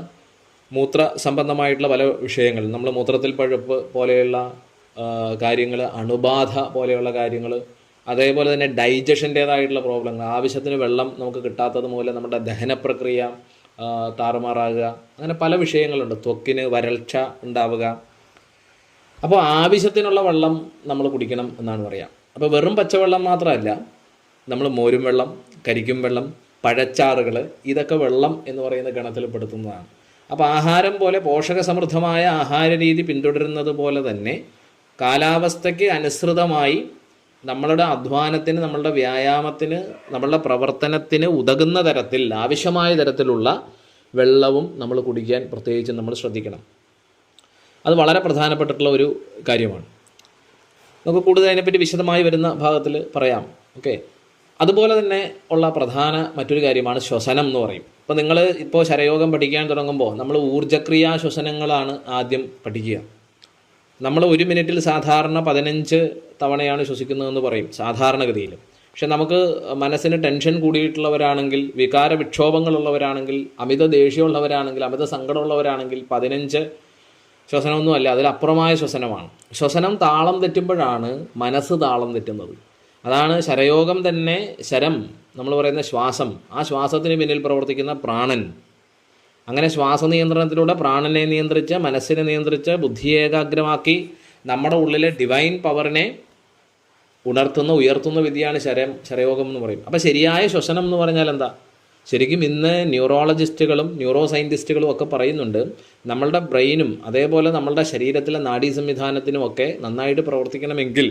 [SPEAKER 1] മൂത്ര സംബന്ധമായിട്ടുള്ള പല വിഷയങ്ങൾ. നമ്മൾ മൂത്രത്തിൽ പഴുപ്പ് പോലെയുള്ള കാര്യങ്ങൾ, അണുബാധ പോലെയുള്ള കാര്യങ്ങൾ, അതേപോലെ തന്നെ ഡൈജഷൻ്റേതായിട്ടുള്ള പ്രോബ്ലങ്ങൾ, ആവശ്യത്തിന് വെള്ളം നമുക്ക് കിട്ടാത്തത് മൂലം നമ്മുടെ ദഹന പ്രക്രിയ താറുമാറാകുക, അങ്ങനെ പല വിഷയങ്ങളുണ്ട്. ത്വക്കിന് വരൾച്ച ഉണ്ടാവുക. അപ്പോൾ ആവശ്യത്തിനുള്ള വെള്ളം നമ്മൾ കുടിക്കണം എന്നാണ് പറയാം. അപ്പോൾ വെറും പച്ചവെള്ളം മാത്രമല്ല, നമ്മൾ മോരും വെള്ളം, കരിക്കും വെള്ളം, പഴച്ചാറുകൾ, ഇതൊക്കെ വെള്ളം എന്ന് പറയുന്ന ഗണത്തിൽ പെടുത്തുന്നതാണ്. അപ്പോൾ ആഹാരം പോലെ പോഷകസമൃദ്ധമായ ആഹാര രീതി പിന്തുടരുന്നത് പോലെ തന്നെ കാലാവസ്ഥയ്ക്ക് അനുസൃതമായി നമ്മളുടെ അധ്വാനത്തിന്, നമ്മളുടെ വ്യായാമത്തിന്, നമ്മളുടെ പ്രവർത്തനത്തിന് ഉതകുന്ന തരത്തിൽ, ആവശ്യമായ തരത്തിലുള്ള വെള്ളവും നമ്മൾ കുടിക്കാൻ പ്രത്യേകിച്ച് നമ്മൾ ശ്രദ്ധിക്കണം. അത് വളരെ പ്രധാനപ്പെട്ടിട്ടുള്ള ഒരു കാര്യമാണ്. നമുക്ക് കൂടുതൽ അതിനെപ്പറ്റി വിശദമായി വരുന്ന ഭാഗത്തിൽ പറയാം. ഓക്കെ, അതുപോലെ തന്നെ ഉള്ള പ്രധാന മറ്റൊരു കാര്യമാണ് ശ്വസനം എന്ന് പറയും. ഇപ്പോൾ നിങ്ങൾ ഇപ്പോൾ ശരയോഗം പഠിക്കാൻ തുടങ്ങുമ്പോൾ നമ്മൾ ഊർജ്ജക്രിയാ ശ്വസനങ്ങളാണ് ആദ്യം പഠിക്കുക. നമ്മൾ 1 മിനിറ്റിൽ സാധാരണ 15 തവണയാണ് ശ്വസിക്കുന്നതെന്ന് പറയും സാധാരണഗതിയിൽ. പക്ഷെ നമുക്ക് മനസ്സിന് ടെൻഷൻ കൂടിയിട്ടുള്ളവരാണെങ്കിൽ, വികാര വിക്ഷോഭങ്ങളുള്ളവരാണെങ്കിൽ, അമിത ദേഷ്യമുള്ളവരാണെങ്കിൽ, അമിത സങ്കടമുള്ളവരാണെങ്കിൽ 15 ശ്വസനമൊന്നുമല്ല, അതിലപ്പുറമായ ശ്വസനമാണ്. ശ്വസനം താളം തെറ്റുമ്പോഴാണ് മനസ്സ് താളം തെറ്റുന്നത്. അതാണ് ശരയോഗം തന്നെ. ശരം നമ്മൾ പറയുന്ന ശ്വാസം, ആ ശ്വാസത്തിന് പിന്നിൽ പ്രവർത്തിക്കുന്ന പ്രാണൻ. അങ്ങനെ ശ്വാസനിയന്ത്രണത്തിലൂടെ പ്രാണനെ നിയന്ത്രിച്ച്, മനസ്സിനെ നിയന്ത്രിച്ച്, ബുദ്ധിയെ ഏകാഗ്രമാക്കി നമ്മുടെ ഉള്ളിലെ ഡിവൈൻ പവറിനെ ഉണർത്തുന്ന, ഉയർത്തുന്ന വിദ്യയാണ് ശരയോഗം എന്ന് പറയും. അപ്പോൾ ശരിയായ ശ്വസനം എന്ന് പറഞ്ഞാൽ എന്താ? ശരിക്കും ഇന്ന് ന്യൂറോളജിസ്റ്റുകളും ന്യൂറോ സയൻറ്റിസ്റ്റുകളും ഒക്കെ പറയുന്നുണ്ട്, നമ്മളുടെ ബ്രെയിനും അതേപോലെ നമ്മളുടെ ശരീരത്തിലെ നാഡീ സംവിധാനത്തിനും ഒക്കെ നന്നായിട്ട് പ്രവർത്തിക്കണമെങ്കിൽ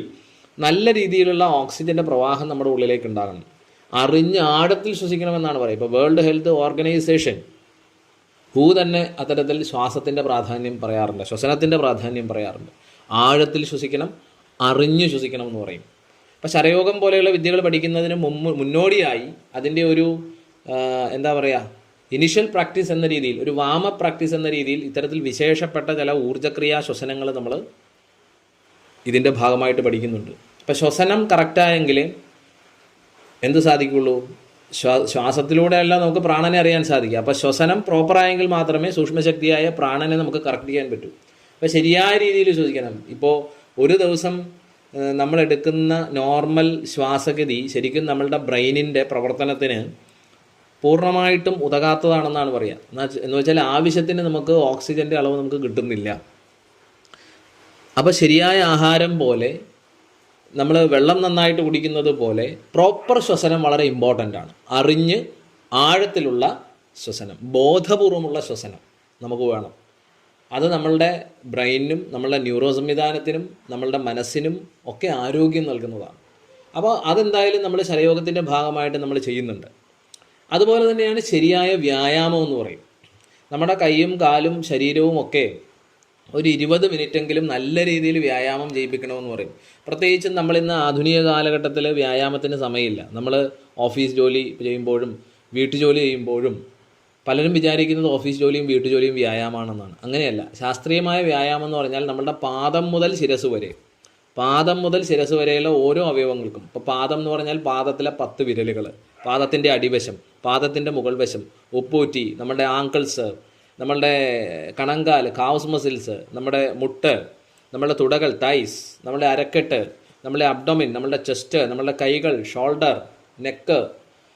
[SPEAKER 1] നല്ല രീതിയിലുള്ള ഓക്സിജൻ്റെ പ്രവാഹം നമ്മുടെ ഉള്ളിലേക്ക് ഉണ്ടാകണം. അറിഞ്ഞ് ആഴത്തിൽ ശ്വസിക്കണമെന്നാണ് പറയുക. ഇപ്പോൾ വേൾഡ് ഹെൽത്ത് ഓർഗനൈസേഷൻ തന്നെ അത്തരത്തിൽ ശ്വാസത്തിൻ്റെ പ്രാധാന്യം പറയാറുണ്ട്, ശ്വസനത്തിൻ്റെ പ്രാധാന്യം പറയാറുണ്ട്. ആഴത്തിൽ ശ്വസിക്കണം, അറിഞ്ഞു ശ്വസിക്കണം എന്ന് പറയും. അപ്പോൾ ശരയോഗം പോലെയുള്ള വിദ്യകൾ പഠിക്കുന്നതിന് മുന്നോടിയായി അതിൻ്റെ ഒരു എന്താ പറയുക, ഇനിഷ്യൽ പ്രാക്ടീസ് എന്ന രീതിയിൽ, ഒരു വാമ പ്രാക്ടീസ് എന്ന രീതിയിൽ ഇത്തരത്തിൽ വിശേഷപ്പെട്ട ചില ഊർജ്ജക്രിയാ ശ്വസനങ്ങൾ നമ്മൾ ഇതിൻ്റെ ഭാഗമായിട്ട് പഠിക്കുന്നുണ്ട്. അപ്പോൾ ശ്വസനം കറക്റ്റായെങ്കിൽ എന്ത് സാധിക്കുള്ളൂ? ശ്വാസത്തിലൂടെയല്ല നമുക്ക് പ്രാണനെ അറിയാൻ സാധിക്കുക. അപ്പോൾ ശ്വസനം പ്രോപ്പറായെങ്കിൽ മാത്രമേ സൂക്ഷ്മശക്തിയായ പ്രാണനെ നമുക്ക് കറക്റ്റ് ചെയ്യാൻ പറ്റൂ. അപ്പോൾ ശരിയായ രീതിയിൽ ശ്വസിക്കണം. ഇപ്പോൾ ഒരു ദിവസം നമ്മളെടുക്കുന്ന നോർമൽ ശ്വാസഗതി ശരിക്കും നമ്മളുടെ ബ്രെയിനിൻ്റെ പ്രവർത്തനത്തിന് പൂർണ്ണമായിട്ടും ഉതകാത്തതാണെന്നാണ് പറയുക. എന്ന് വെച്ചാൽ ആവശ്യത്തിന് നമുക്ക് ഓക്സിജൻ്റെ അളവ് നമുക്ക് കിട്ടുന്നില്ല. അപ്പോൾ ശരിയായ ആഹാരം പോലെ, നമ്മൾ വെള്ളം നന്നായിട്ട് കുടിക്കുന്നത് പോലെ പ്രോപ്പർ ശ്വസനം വളരെ ഇമ്പോർട്ടൻ്റ് ആണ്. അറിഞ്ഞ് ആഴത്തിലുള്ള ശ്വസനം, ബോധപൂർവമുള്ള ശ്വസനം നമുക്ക് വേണം. അത് നമ്മളുടെ ബ്രെയിനിനും നമ്മളുടെ ന്യൂറോ സംവിധാനത്തിനും നമ്മളുടെ മനസ്സിനും ഒക്കെ ആരോഗ്യം നൽകുന്നതാണ്. അപ്പോൾ അതെന്തായാലും നമ്മൾ ശരയോഗത്തിൻ്റെ ഭാഗമായിട്ട് നമ്മൾ ചെയ്യുന്നുണ്ട്. അതുപോലെ തന്നെയാണ് ശരിയായ വ്യായാമം എന്ന് പറയും. നമ്മുടെ കൈയും കാലും ശരീരവും ഒക്കെ ഒരു 20 മിനിറ്റെങ്കിലും നല്ല രീതിയിൽ വ്യായാമം ചെയ്യിപ്പിക്കണമെന്ന് പറയും. പ്രത്യേകിച്ചും നമ്മളിന്ന് ആധുനിക കാലഘട്ടത്തിൽ വ്യായാമത്തിന് സമയമില്ല. നമ്മൾ ഓഫീസ് ജോലി ചെയ്യുമ്പോഴും വീട്ടുജോലി ചെയ്യുമ്പോഴും പലരും വിചാരിക്കുന്നത് ഓഫീസ് ജോലിയും വീട്ടുജോലിയും വ്യായാമമാണെന്നാണ്. അങ്ങനെയല്ല. ശാസ്ത്രീയമായ വ്യായാമം എന്ന് പറഞ്ഞാൽ നമ്മളുടെ പാദം മുതൽ ശിരസ് വരെയുള്ള ഓരോ അവയവങ്ങൾക്കും, ഇപ്പോൾ പാദം എന്ന് പറഞ്ഞാൽ പാദത്തിലെ 10 വിരലുകൾ, പാദത്തിൻ്റെ അടിവശം, പാദത്തിൻ്റെ മുകൾ വശം, ഉപ്പൂറ്റി, നമ്മുടെ ആങ്കിൾസ്, നമ്മളുടെ കണങ്കാൽ, കാവ്സ് മസിൽസ്, നമ്മുടെ മുട്ട്, നമ്മുടെ തുടകൾ, തൈസ്, നമ്മുടെ അരക്കെട്ട്, നമ്മുടെ അബ്ഡോമിൻ, നമ്മുടെ ചെസ്റ്റ്, നമ്മുടെ കൈകൾ, ഷോൾഡർ, നെക്ക്,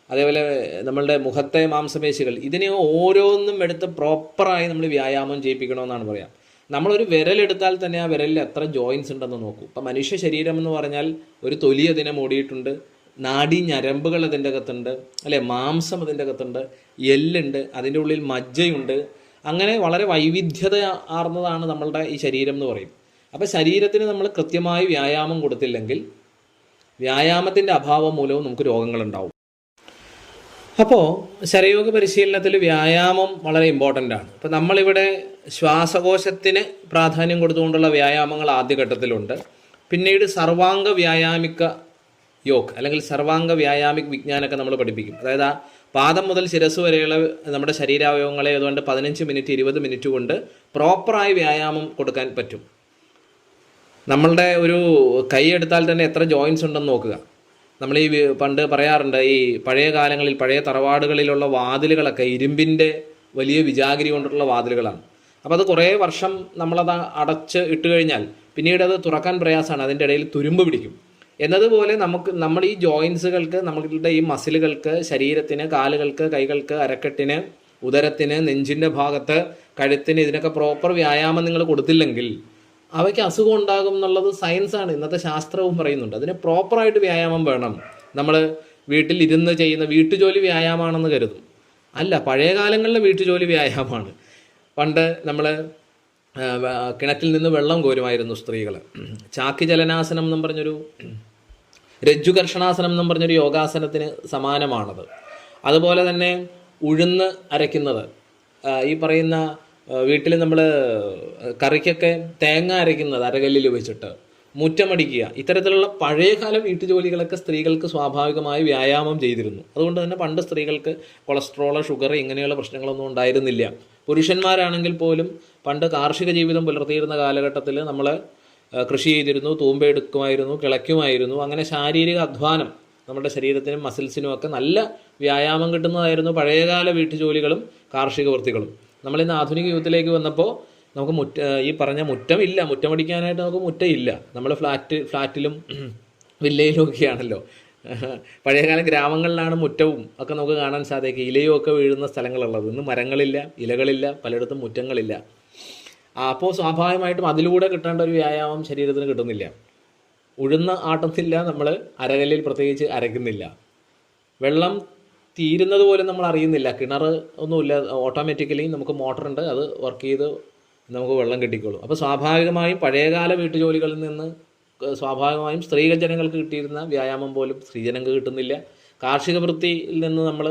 [SPEAKER 1] അതേപോലെ നമ്മളുടെ മുഖത്തെ മാംസപേശികൾ, ഇതിനെ ഓരോന്നും എടുത്ത് പ്രോപ്പറായി നമ്മൾ വ്യായാമം ചെയ്യിപ്പിക്കണമെന്നാണ് പറയാം. നമ്മളൊരു വിരലെടുത്താൽ തന്നെ ആ വിരലിൽ എത്ര ജോയിൻസ് ഉണ്ടെന്ന് നോക്കൂ. ഇപ്പം മനുഷ്യ ശരീരം എന്ന് പറഞ്ഞാൽ ഒരു തൊലി അതിനെ മൂടിയിട്ടുണ്ട്, നാഡി ഞരമ്പുകൾ അതിൻ്റെ അകത്തുണ്ട്, അല്ലെ, മാംസം അതിൻ്റെ അകത്തുണ്ട്, എല്ലുണ്ട്, അതിൻ്റെ ഉള്ളിൽ മജ്ജയുണ്ട്. അങ്ങനെ വളരെ വൈവിധ്യത ആർന്നതാണ് നമ്മളുടെ ഈ ശരീരം എന്ന് പറയും. അപ്പോൾ ശരീരത്തിന് നമ്മൾ കൃത്യമായി വ്യായാമം കൊടുത്തില്ലെങ്കിൽ വ്യായാമത്തിൻ്റെ അഭാവം മൂലവും നമുക്ക് രോഗങ്ങളുണ്ടാവും. അപ്പോൾ ശരയോഗ പരിശീലനത്തിൽ വ്യായാമം വളരെ ഇമ്പോർട്ടൻ്റ് ആണ്. ഇപ്പോൾ നമ്മളിവിടെ ശ്വാസകോശത്തിന് പ്രാധാന്യം കൊടുത്തുകൊണ്ടുള്ള വ്യായാമങ്ങൾ ആദ്യഘട്ടത്തിലുണ്ട്. പിന്നീട് സർവാംഗ വ്യായാമിക योग അല്ലെങ്കിൽ സർവാംഗ വ്യായാമിക് വിജ്ഞാനമൊക്കെ നമ്മൾ പഠിപ്പിക്കും. അതായത് ആ പാദം മുതൽ ശിരസ് വരെയുള്ള നമ്മുടെ ശരീരാവയവങ്ങളെ അതുകൊണ്ട് 15 മിനിറ്റ് 20 മിനിറ്റ് കൊണ്ട് പ്രോപ്പറായി വ്യായാമം കൊടുക്കാൻ പറ്റും. നമ്മളുടെ ഒരു കൈ എടുത്താൽ തന്നെ എത്ര ജോയിൻസ് ഉണ്ടെന്ന് നോക്കുക. നമ്മൾ ഈ പണ്ട് പറയാറുണ്ട്, ഈ പഴയ കാലങ്ങളിൽ പഴയ തറവാടുകളിലുള്ള വാതിലുകളൊക്കെ ഇരുമ്പിൻ്റെ വലിയ വിജാഗിരി കൊണ്ടുള്ള വാതിലുകളാണ്. അപ്പോൾ അത് കുറേ വർഷം നമ്മളത് അടച്ച് ഇട്ട് കഴിഞ്ഞാൽ പിന്നീട് അത് തുറക്കാൻ പ്രയാസമാണ്, അതിൻ്റെ ഇടയിൽ തുരുമ്പ് പിടിക്കും. എന്നതുപോലെ നമ്മുടെ ഈ ജോയിൻസുകൾക്ക്, നമ്മളുടെ ഈ മസിലുകൾക്ക്, ശരീരത്തിന്, കാലുകൾക്ക്, കൈകൾക്ക്, അരക്കെട്ടിന്, ഉദരത്തിന്, നെഞ്ചിൻ്റെ ഭാഗത്ത്, കഴുത്തിന്, ഇതിനൊക്കെ പ്രോപ്പർ വ്യായാമം നിങ്ങൾ കൊടുത്തില്ലെങ്കിൽ അവയ്ക്ക് അസുഖം ഉണ്ടാകും എന്നുള്ളത് സയൻസാണ്. ഇന്നത്തെ ശാസ്ത്രവും പറയുന്നുണ്ട്. അതിന് പ്രോപ്പറായിട്ട് വ്യായാമം വേണം. നമ്മൾ വീട്ടിൽ ഇരുന്ന് ചെയ്യുന്ന വീട്ടുജോലി വ്യായാമമാണെന്ന് കരുതും. അല്ല, പഴയ കാലങ്ങളിലെ വീട്ടുജോലി വ്യായാമമാണ്. പണ്ട് നമ്മൾ കിണറ്റിൽ നിന്ന് വെള്ളം കോരുമായിരുന്നു സ്ത്രീകൾ. ചാക്കി ചലനാസനം എന്നും പറഞ്ഞൊരു, രജ്ജുകർഷണാസനം എന്നും പറഞ്ഞൊരു യോഗാസനത്തിന് സമാനമാണത്. അതുപോലെ തന്നെ ഉഴുന്ന് അരയ്ക്കുന്നത്, ഈ പറയുന്ന വീട്ടിൽ നമ്മൾ കറിക്കൊക്കെ തേങ്ങ അരയ്ക്കുന്നത് അരകല്ലിൽ വെച്ചിട്ട്, മുറ്റമടിക്കുക, ഇത്തരത്തിലുള്ള പഴയകാല വീട്ടുജോലികളൊക്കെ സ്ത്രീകൾക്ക് സ്വാഭാവികമായി വ്യായാമം ചെയ്തിരുന്നു. അതുകൊണ്ട് തന്നെ പണ്ട് സ്ത്രീകൾക്ക് കൊളസ്ട്രോൾ, ഷുഗർ ഇങ്ങനെയുള്ള പ്രശ്നങ്ങളൊന്നും ഉണ്ടായിരുന്നില്ല. പുരുഷന്മാരാണെങ്കിൽ പോലും പണ്ട് കാർഷിക ജീവിതം പുലർത്തിയിരുന്ന കാലഘട്ടത്തിൽ നമ്മൾ കൃഷി ചെയ്തിരുന്നു, തൂമ്പയെടുക്കുമായിരുന്നു, കിളയ്ക്കുമായിരുന്നു. അങ്ങനെ ശാരീരിക അധ്വാനം, നമ്മുടെ ശരീരത്തിനും മസിൽസിനും ഒക്കെ നല്ല വ്യായാമം കിട്ടുന്നതായിരുന്നു പഴയകാല വീട്ടുജോലികളും കാർഷിക വൃത്തികളും. നമ്മളിന്ന് ആധുനിക യുഗത്തിലേക്ക് വന്നപ്പോൾ നമുക്ക് ഈ പറഞ്ഞ മുറ്റമില്ല, മുറ്റമടിക്കാനായിട്ട് നമുക്ക് മുറ്റമില്ല. നമ്മൾ ഫ്ലാറ്റിലും വില്ലയിലും ഒക്കെയാണല്ലോ. പഴയകാല ഗ്രാമങ്ങളിലാണ് മുറ്റവും ഒക്കെ നമുക്ക് കാണാൻ സാധിക്കുക, ഇലയും ഒക്കെ വീഴുന്ന സ്ഥലങ്ങളുള്ളത്. ഇന്ന് മരങ്ങളില്ല, ഇലകളില്ല, പലയിടത്തും മുറ്റങ്ങളില്ല. അപ്പോൾ സ്വാഭാവികമായിട്ടും അതിലൂടെ കിട്ടേണ്ട ഒരു വ്യായാമം ശരീരത്തിന് കിട്ടുന്നില്ല. ഉഴുന്ന് ആട്ടുന്നില്ല, നമ്മൾ അരകല്ലിൽ പ്രത്യേകിച്ച് അരയ്ക്കുന്നില്ല, വെള്ളം തീരുന്നത് പോലും നമ്മൾ അറിയുന്നില്ല. കിണർ ഒന്നുമില്ല, ഓട്ടോമാറ്റിക്കലി നമുക്ക് മോട്ടറുണ്ട്, അത് വർക്ക് ചെയ്ത് നമുക്ക് വെള്ളം കിട്ടിക്കോളും. അപ്പോൾ സ്വാഭാവികമായും പഴയകാല വീട്ടുജോലികളിൽ നിന്ന് സ്വാഭാവികമായും സ്ത്രീകൾ ജനങ്ങൾക്ക് കിട്ടിയിരുന്ന വ്യായാമം പോലും സ്ത്രീജനങ്ങൾക്ക് കിട്ടുന്നില്ല. കാർഷിക വൃത്തിയിൽ നിന്ന് നമ്മൾ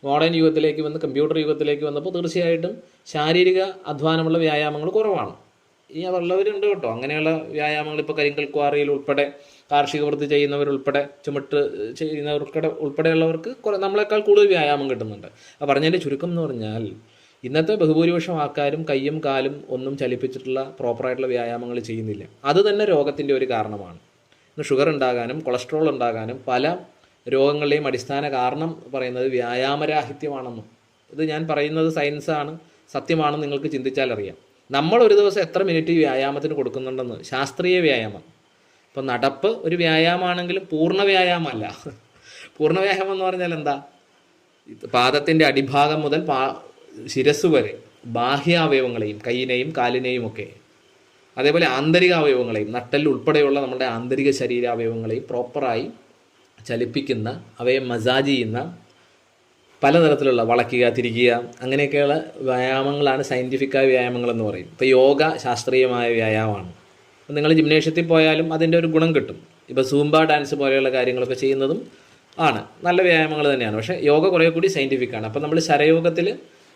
[SPEAKER 1] മോഡേൺ യുഗത്തിലേക്ക് വന്ന് കമ്പ്യൂട്ടർ യുഗത്തിലേക്ക് വന്നപ്പോൾ തീർച്ചയായിട്ടും ശാരീരിക അധ്വാനമുള്ള വ്യായാമങ്ങൾ കുറവാണ്. ഇനി അതുള്ളവരുണ്ട് കേട്ടോ, അങ്ങനെയുള്ള വ്യായാമങ്ങൾ. ഇപ്പോൾ കരിങ്കൽ ക്വാറിയിൽ ഉൾപ്പെടെ കാർഷിക വൃത്തി ചെയ്യുന്നവരുൾപ്പെടെ, ചുമട്ട് ഉൾപ്പെടെയുള്ളവർക്ക് നമ്മളെക്കാൾ കൂടുതൽ വ്യായാമം കിട്ടുന്നുണ്ട്. അപ്പോൾ പറഞ്ഞതിൻ്റെ ചുരുക്കം എന്ന് പറഞ്ഞാൽ, ഇന്നത്തെ ബഹുഭൂരിപക്ഷം ആൾക്കാരും കയ്യും കാലും ഒന്നും ചലിപ്പിച്ചിട്ടുള്ള പ്രോപ്പറായിട്ടുള്ള വ്യായാമങ്ങൾ ചെയ്യുന്നില്ല. അത് തന്നെ രോഗത്തിൻ്റെ ഒരു കാരണമാണ്. ഇന്ന് ഷുഗർ ഉണ്ടാകാനും കൊളസ്ട്രോൾ ഉണ്ടാകാനും പല രോഗങ്ങളുടെയും അടിസ്ഥാന കാരണം പറയുന്നത് വ്യായാമരാഹിത്യമാണെന്നും. ഇത് ഞാൻ പറയുന്നത് സയൻസാണ്, സത്യമാണെന്ന് നിങ്ങൾക്ക് ചിന്തിച്ചാൽ അറിയാം. നമ്മൾ ഒരു ദിവസം എത്ര മിനിറ്റ് ഈ വ്യായാമത്തിന് കൊടുക്കുന്നുണ്ടെന്ന്, ശാസ്ത്രീയ വ്യായാമം. ഇപ്പം നടപ്പ് ഒരു വ്യായാമമാണെങ്കിലും പൂർണ്ണ വ്യായാമമല്ല. പൂർണ്ണ വ്യായാമം എന്ന് പറഞ്ഞാൽ എന്താ? പാദത്തിൻ്റെ അടിഭാഗം മുതൽ ശിരസ് വരെ ബാഹ്യാവയവങ്ങളെയും, കൈയിനെയും കാലിനെയും ഒക്കെ, അതേപോലെ ആന്തരിക അവയവങ്ങളെയും, നട്ടെല്ല് ഉൾപ്പെടെയുള്ള നമ്മുടെ ആന്തരിക ശരീരാവയവങ്ങളെയും പ്രോപ്പറായി ചലിപ്പിക്കുന്ന, അവയെ മസാജ് ചെയ്യുന്ന പലതരത്തിലുള്ള വളയ്ക്കുക, തിരിക്കുക, അങ്ങനെയൊക്കെയുള്ള വ്യായാമങ്ങളാണ് സയൻറ്റിഫിക്കായ വ്യായാമങ്ങളെന്ന് പറയും. ഇപ്പോൾ യോഗ ശാസ്ത്രീയമായ വ്യായാമമാണ്. അപ്പോൾ നിങ്ങൾ ജിംനേഷ്യത്തിൽ പോയാലും അതിൻ്റെ ഒരു ഗുണം കിട്ടും. ഇപ്പോൾ സൂംബ ഡാൻസ് പോലെയുള്ള കാര്യങ്ങളൊക്കെ ചെയ്യുന്നതും ആണ് നല്ല വ്യായാമങ്ങൾ തന്നെയാണ്. പക്ഷേ യോഗ കുറേ കൂടി സയൻറ്റിഫിക്കാണ്. അപ്പോൾ നമ്മൾ ശരയോഗത്തിൽ